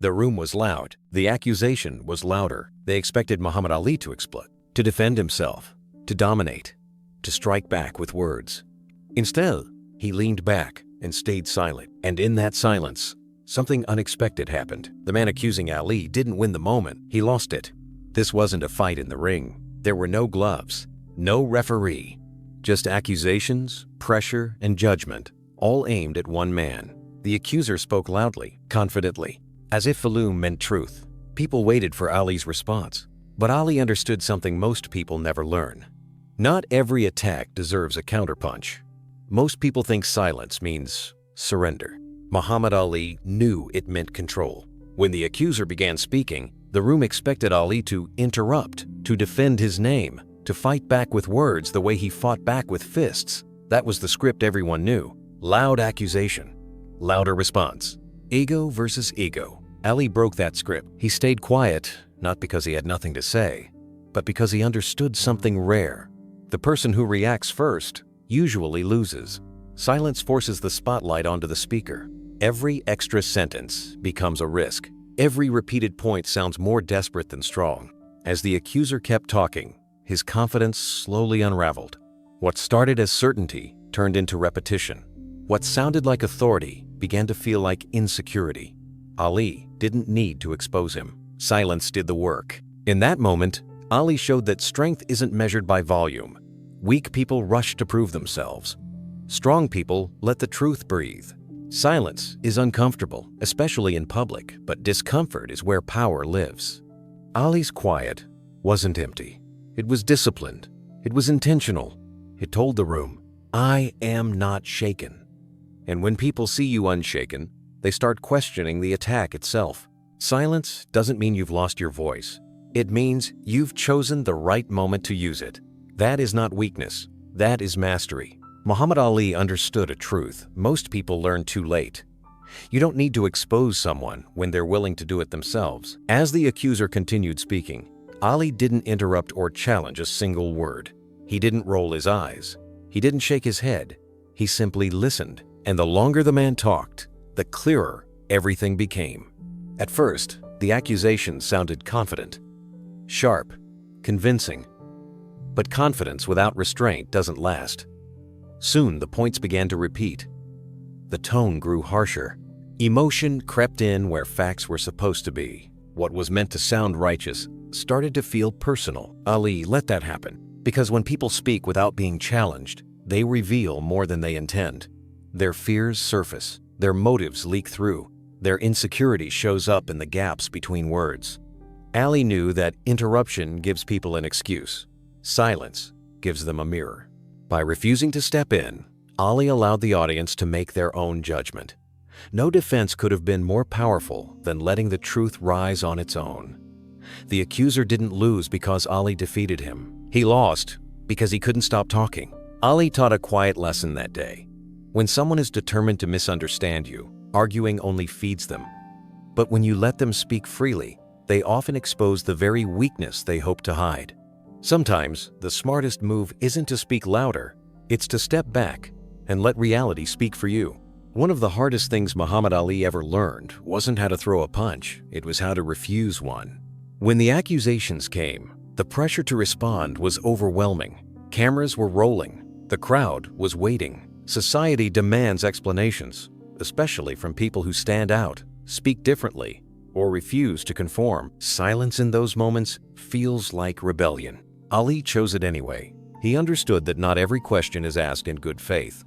The room was loud. The accusation was louder. They expected Muhammad Ali to explode, to defend himself, to dominate, to strike back with words. Instead, he leaned back and stayed silent. And in that silence, something unexpected happened. The man accusing Ali didn't win the moment. He lost it. This wasn't a fight in the ring. There were no gloves, no referee, just accusations, pressure, and judgment, all aimed at one man. The accuser spoke loudly, confidently, as if volume meant truth. People waited for Ali's response. But Ali understood something most people never learn. Not every attack deserves a counterpunch. Most people think silence means surrender. Muhammad Ali knew it meant control. When the accuser began speaking, the room expected Ali to interrupt, to defend his name, to fight back with words the way he fought back with fists. That was the script everyone knew. Loud accusation, louder response. Ego versus ego. Ali broke that script. He stayed quiet, not because he had nothing to say, but because he understood something rare. The person who reacts first usually loses. Silence forces the spotlight onto the speaker. Every extra sentence becomes a risk. Every repeated point sounds more desperate than strong. As the accuser kept talking, his confidence slowly unraveled. What started as certainty turned into repetition. What sounded like authority began to feel like insecurity. Ali didn't need to expose him. Silence did the work. In that moment, Ali showed that strength isn't measured by volume. Weak people rush to prove themselves. Strong people let the truth breathe. Silence is uncomfortable, especially in public, but discomfort is where power lives. Ali's quiet wasn't empty. It was disciplined. It was intentional. It told the room, I am not shaken. And when people see you unshaken, they start questioning the attack itself. Silence doesn't mean you've lost your voice. It means you've chosen the right moment to use it. That is not weakness. That is mastery. Muhammad Ali understood a truth most people learn too late. You don't need to expose someone when they're willing to do it themselves. As the accuser continued speaking, Ali didn't interrupt or challenge a single word. He didn't roll his eyes. He didn't shake his head. He simply listened. And the longer the man talked, the clearer everything became. At first, the accusation sounded confident, sharp, convincing. But confidence without restraint doesn't last. Soon the points began to repeat. The tone grew harsher. Emotion crept in where facts were supposed to be. What was meant to sound righteous started to feel personal. Ali let that happen, because when people speak without being challenged, they reveal more than they intend. Their fears surface, their motives leak through, their insecurity shows up in the gaps between words. Ali knew that interruption gives people an excuse. Silence gives them a mirror. By refusing to step in, Ali allowed the audience to make their own judgment. No defense could have been more powerful than letting the truth rise on its own. The accuser didn't lose because Ali defeated him. He lost because he couldn't stop talking. Ali taught a quiet lesson that day. When someone is determined to misunderstand you, arguing only feeds them. But when you let them speak freely, they often expose the very weakness they hope to hide. Sometimes, the smartest move isn't to speak louder, it's to step back and let reality speak for you. One of the hardest things Muhammad Ali ever learned wasn't how to throw a punch, it was how to refuse one. When the accusations came, the pressure to respond was overwhelming. Cameras were rolling, the crowd was waiting. Society demands explanations, especially from people who stand out, speak differently, or refuse to conform. Silence in those moments feels like rebellion. Ali chose it anyway. He understood that not every question is asked in good faith.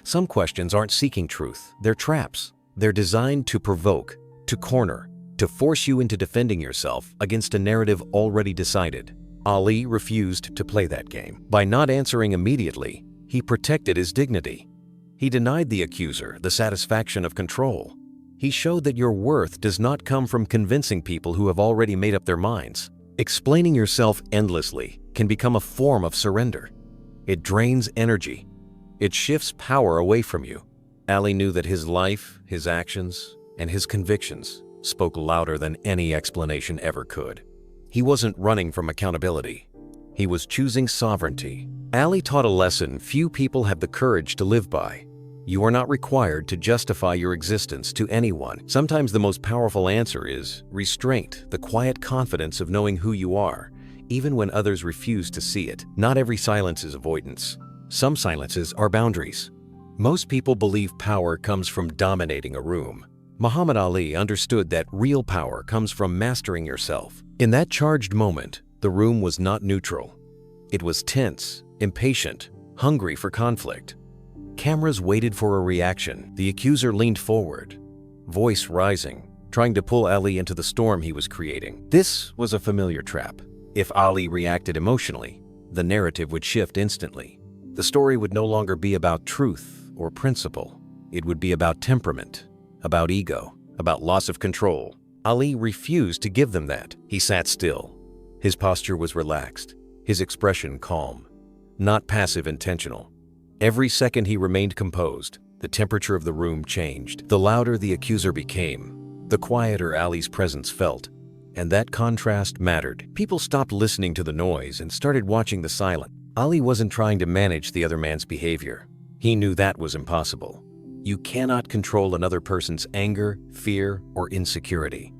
Some questions aren't seeking truth, they're traps. They're designed to provoke, to corner, to force you into defending yourself against a narrative already decided. Ali refused to play that game. By not answering immediately, he protected his dignity. He denied the accuser the satisfaction of control. He showed that your worth does not come from convincing people who have already made up their minds. Explaining yourself endlessly can become a form of surrender. It drains energy. It shifts power away from you. Ali knew that his life, his actions, and his convictions spoke louder than any explanation ever could. He wasn't running from accountability. He was choosing sovereignty. Ali taught a lesson few people have the courage to live by. You are not required to justify your existence to anyone. Sometimes the most powerful answer is restraint, the quiet confidence of knowing who you are, even when others refuse to see it. Not every silence is avoidance. Some silences are boundaries. Most people believe power comes from dominating a room. Muhammad Ali understood that real power comes from mastering yourself. In that charged moment, the room was not neutral. It was tense, impatient, hungry for conflict. Cameras waited for a reaction. The accuser leaned forward, voice rising, trying to pull Ali into the storm he was creating. This was a familiar trap. If Ali reacted emotionally, the narrative would shift instantly. The story would no longer be about truth or principle. It would be about temperament, about ego, about loss of control. Ali refused to give them that. He sat still. His posture was relaxed, his expression calm, not passive intentional. Every second he remained composed, the temperature of the room changed. The louder the accuser became, the quieter Ali's presence felt. And that contrast mattered. People stopped listening to the noise and started watching the silence. Ali wasn't trying to manage the other man's behavior. He knew that was impossible. You cannot control another person's anger, fear, or insecurity.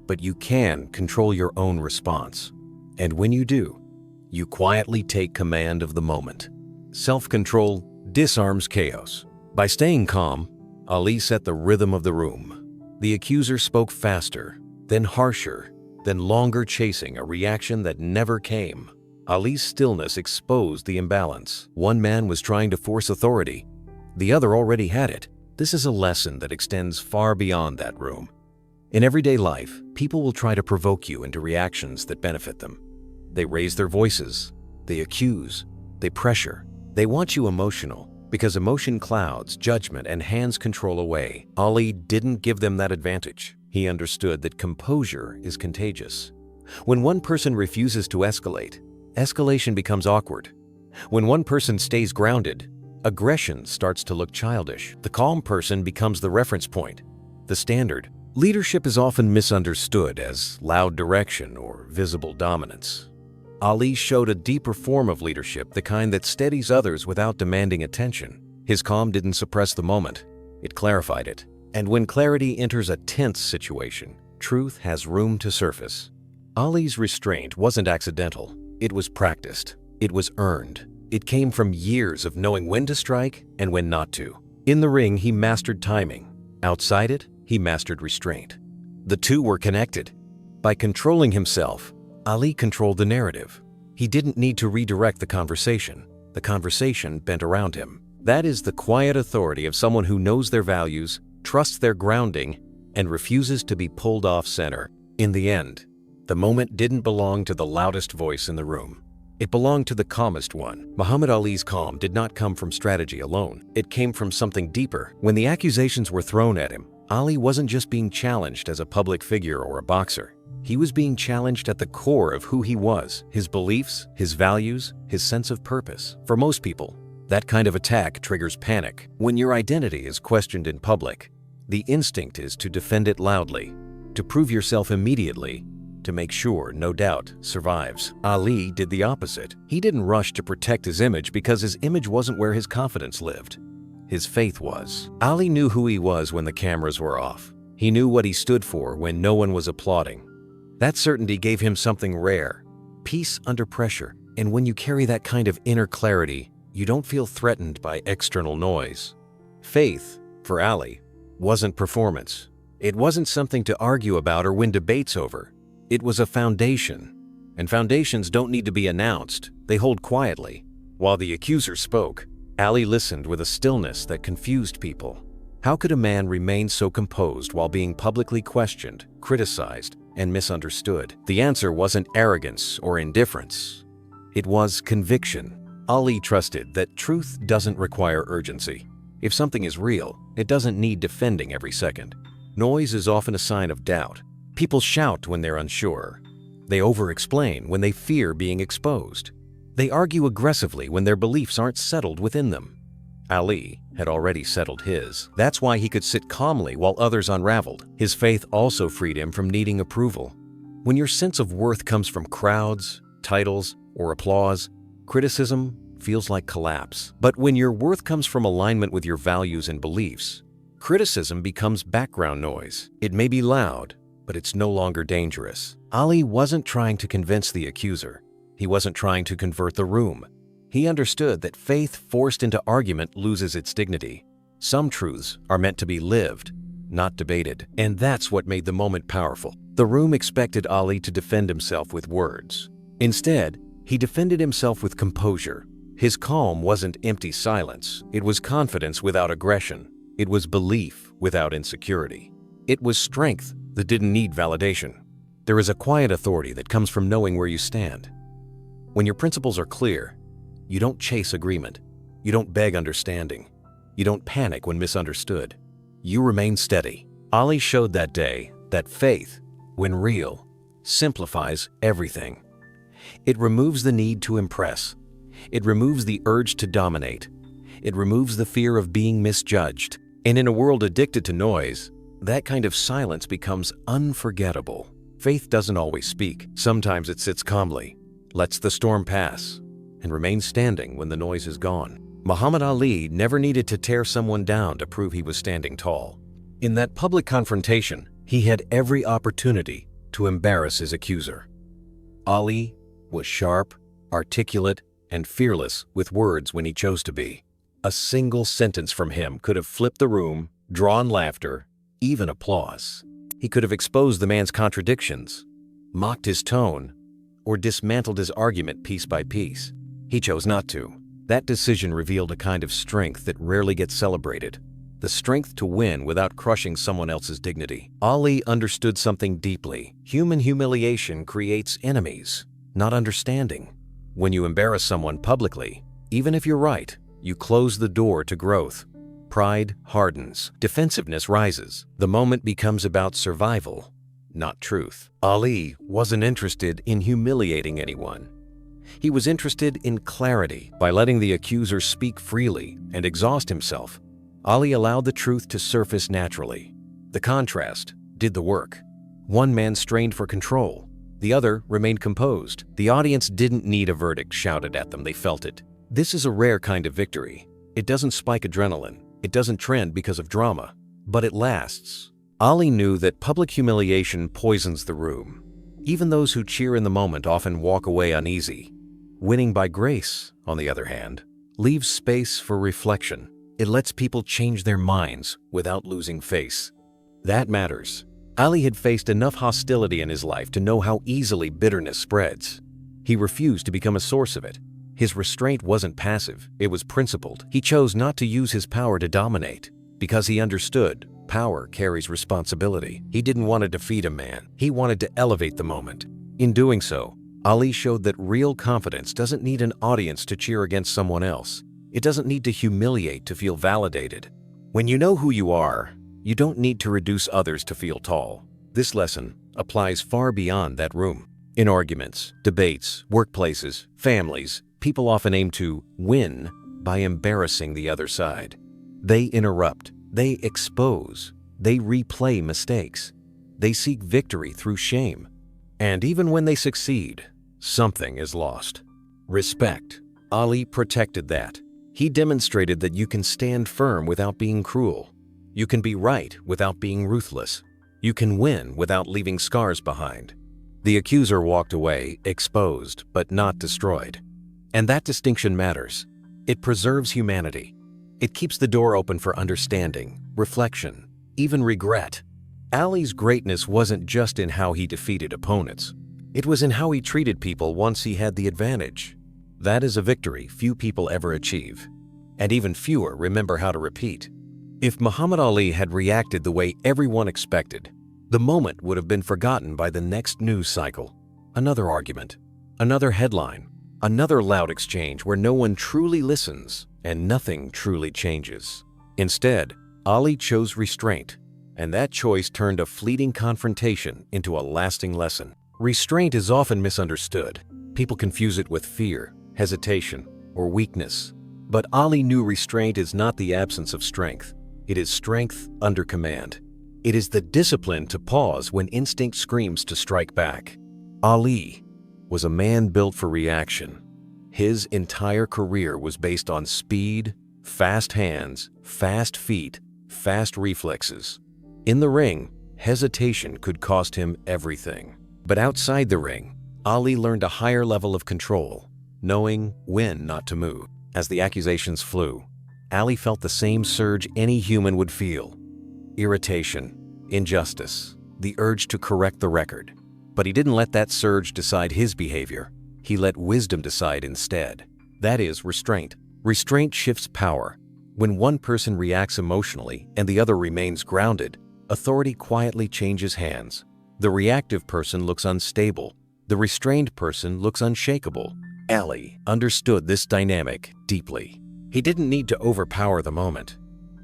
But you can control your own response. And when you do, you quietly take command of the moment. Self-control disarms chaos. By staying calm, Ali set the rhythm of the room. The accuser spoke faster, then harsher, then longer, chasing a reaction that never came. Ali's stillness exposed the imbalance. One man was trying to force authority. The other already had it. This is a lesson that extends far beyond that room. In everyday life, people will try to provoke you into reactions that benefit them. They raise their voices, they accuse, they pressure. They want you emotional because emotion clouds judgment and hands control away. Ali didn't give them that advantage. He understood that composure is contagious. When one person refuses to escalate, escalation becomes awkward. When one person stays grounded, aggression starts to look childish. The calm person becomes the reference point, the standard. Leadership is often misunderstood as loud direction or visible dominance. Ali showed a deeper form of leadership, the kind that steadies others without demanding attention. His calm didn't suppress the moment, it clarified it. And when clarity enters a tense situation, truth has room to surface. Ali's restraint wasn't accidental, it was practiced, it was earned. It came from years of knowing when to strike and when not to. In the ring, he mastered timing. Outside it, he mastered restraint. The two were connected. By controlling himself, Ali controlled the narrative. He didn't need to redirect the conversation bent around him. That is the quiet authority of someone who knows their values, trusts their grounding, and refuses to be pulled off center. In the end, the moment didn't belong to the loudest voice in the room. It belonged to the calmest one. Muhammad Ali's calm did not come from strategy alone. It came from something deeper. When the accusations were thrown at him, Ali wasn't just being challenged as a public figure or a boxer. He was being challenged at the core of who he was, his beliefs, his values, his sense of purpose. For most people, that kind of attack triggers panic. When your identity is questioned in public, the instinct is to defend it loudly, to prove yourself immediately, to make sure no doubt survives. Ali did the opposite. He didn't rush to protect his image because his image wasn't where his confidence lived. His faith was. Ali knew who he was when the cameras were off. He knew what he stood for when no one was applauding. That certainty gave him something rare, peace under pressure. And when you carry that kind of inner clarity, you don't feel threatened by external noise. Faith, for Ali, wasn't performance. It wasn't something to argue about or win debates over. It was a foundation. And foundations don't need to be announced, they hold quietly. While the accuser spoke, Ali listened with a stillness that confused people. How could a man remain so composed while being publicly questioned, criticized, and misunderstood? The answer wasn't arrogance or indifference. It was conviction. Ali trusted that truth doesn't require urgency. If something is real, it doesn't need defending every second. Noise is often a sign of doubt. People shout when they're unsure. They over-explain when they fear being exposed. They argue aggressively when their beliefs aren't settled within them. Ali had already settled his. That's why he could sit calmly while others unraveled. His faith also freed him from needing approval. When your sense of worth comes from crowds, titles, or applause, criticism feels like collapse. But when your worth comes from alignment with your values and beliefs, criticism becomes background noise. It may be loud, but it's no longer dangerous. Ali wasn't trying to convince the accuser. He wasn't trying to convert the room. He understood that faith forced into argument loses its dignity. Some truths are meant to be lived, not debated. And that's what made the moment powerful. The room expected Ali to defend himself with words. Instead, he defended himself with composure. His calm wasn't empty silence. It was confidence without aggression. It was belief without insecurity. It was strength that didn't need validation. There is a quiet authority that comes from knowing where you stand. When your principles are clear, you don't chase agreement. You don't beg understanding. You don't panic when misunderstood. You remain steady. Ali showed that day that faith, when real, simplifies everything. It removes the need to impress. It removes the urge to dominate. It removes the fear of being misjudged. And in a world addicted to noise, that kind of silence becomes unforgettable. Faith doesn't always speak. Sometimes it sits calmly, lets the storm pass, and remains standing when the noise is gone. Muhammad Ali never needed to tear someone down to prove he was standing tall. In that public confrontation, he had every opportunity to embarrass his accuser. Ali was sharp, articulate, and fearless with words when he chose to be. A single sentence from him could have flipped the room, drawn laughter, even applause. He could have exposed the man's contradictions, mocked his tone, or dismantled his argument piece by piece. He chose not to. That decision revealed a kind of strength that rarely gets celebrated. The strength to win without crushing someone else's dignity. Ali understood something deeply. Human humiliation creates enemies, not understanding. When you embarrass someone publicly, even if you're right, you close the door to growth. Pride hardens. Defensiveness rises. The moment becomes about survival, not truth. Ali wasn't interested in humiliating anyone. He was interested in clarity. By letting the accuser speak freely and exhaust himself, Ali allowed the truth to surface naturally. The contrast did the work. One man strained for control. The other remained composed. The audience didn't need a verdict shouted at them. They felt it. This is a rare kind of victory. It doesn't spike adrenaline. It doesn't trend because of drama, but it lasts. Ali knew that public humiliation poisons the room. Even those who cheer in the moment often walk away uneasy. Winning by grace, on the other hand, leaves space for reflection. It lets people change their minds without losing face. That matters. Ali had faced enough hostility in his life to know how easily bitterness spreads. He refused to become a source of it. His restraint wasn't passive, it was principled. He chose not to use his power to dominate, because he understood power carries responsibility. He didn't want to defeat a man, he wanted to elevate the moment. In doing so, Ali showed that real confidence doesn't need an audience to cheer against someone else. It doesn't need to humiliate to feel validated. When you know who you are, you don't need to reduce others to feel tall. This lesson applies far beyond that room. In arguments, debates, workplaces, families, people often aim to win by embarrassing the other side. They interrupt, they expose, they replay mistakes. They seek victory through shame. And even when they succeed, something is lost. Respect. Ali protected that. He demonstrated that you can stand firm without being cruel. You can be right without being ruthless. You can win without leaving scars behind. The accuser walked away, exposed but not destroyed. And that distinction matters. It preserves humanity. It keeps the door open for understanding, reflection, even regret. Ali's greatness wasn't just in how he defeated opponents. It was in how he treated people once he had the advantage. That is a victory few people ever achieve, and even fewer remember how to repeat. If Muhammad Ali had reacted the way everyone expected, the moment would have been forgotten by the next news cycle. Another argument, another headline, another loud exchange where no one truly listens and nothing truly changes. Instead, Ali chose restraint, and that choice turned a fleeting confrontation into a lasting lesson. Restraint is often misunderstood. People confuse it with fear, hesitation, or weakness. But Ali knew restraint is not the absence of strength. It is strength under command. It is the discipline to pause when instinct screams to strike back. Ali was a man built for reaction. His entire career was based on speed, fast hands, fast feet, fast reflexes. In the ring, hesitation could cost him everything. But outside the ring, Ali learned a higher level of control, knowing when not to move. As the accusations flew, Ali felt the same surge any human would feel: irritation, injustice, the urge to correct the record. But he didn't let that surge decide his behavior. He let wisdom decide instead. That is restraint. Restraint shifts power. When one person reacts emotionally and the other remains grounded, authority quietly changes hands. The reactive person looks unstable. The restrained person looks unshakable. Ali understood this dynamic deeply. He didn't need to overpower the moment.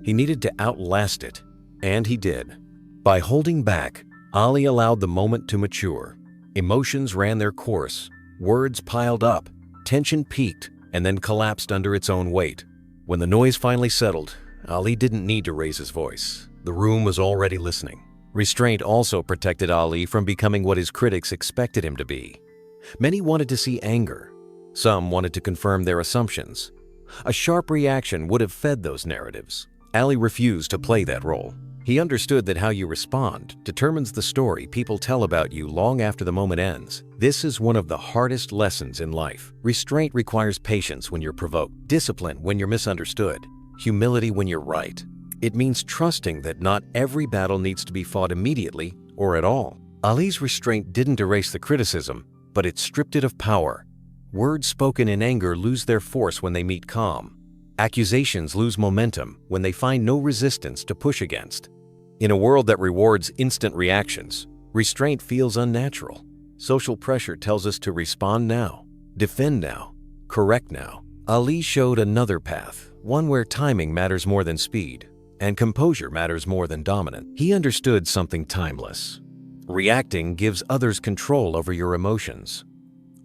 He needed to outlast it, and he did. By holding back, Ali allowed the moment to mature. Emotions ran their course, words piled up, tension peaked, and then collapsed under its own weight. When the noise finally settled, Ali didn't need to raise his voice. The room was already listening. Restraint also protected Ali from becoming what his critics expected him to be. Many wanted to see anger. Some wanted to confirm their assumptions. A sharp reaction would have fed those narratives. Ali refused to play that role. He understood that how you respond determines the story people tell about you long after the moment ends. This is one of the hardest lessons in life. Restraint requires patience when you're provoked, discipline when you're misunderstood, humility when you're right. It means trusting that not every battle needs to be fought immediately or at all. Ali's restraint didn't erase the criticism, but it stripped it of power. Words spoken in anger lose their force when they meet calm. Accusations lose momentum when they find no resistance to push against. In a world that rewards instant reactions, restraint feels unnatural. Social pressure tells us to respond now, defend now, correct now. Ali showed another path, one where timing matters more than speed, and composure matters more than dominance. He understood something timeless. Reacting gives others control over your emotions.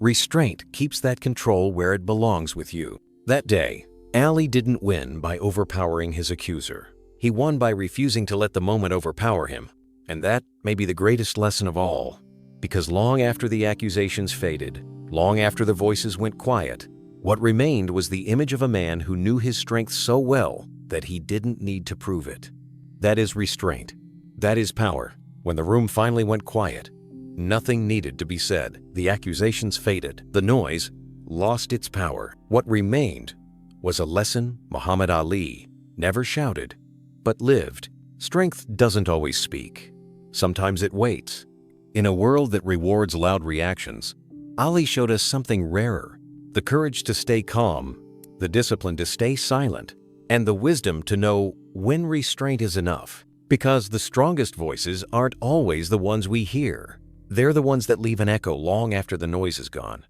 Restraint keeps that control where it belongs with you. That day, Ali didn't win by overpowering his accuser. He won by refusing to let the moment overpower him. And that may be the greatest lesson of all. Because long after the accusations faded, long after the voices went quiet, what remained was the image of a man who knew his strength so well that he didn't need to prove it. That is restraint. That is power. When the room finally went quiet, nothing needed to be said. The accusations faded. The noise lost its power. What remained was a lesson Muhammad Ali never shouted, but lived. Strength doesn't always speak. Sometimes it waits. In a world that rewards loud reactions, Ali showed us something rarer: the courage to stay calm, the discipline to stay silent, and the wisdom to know when restraint is enough. Because the strongest voices aren't always the ones we hear. They're the ones that leave an echo long after the noise is gone.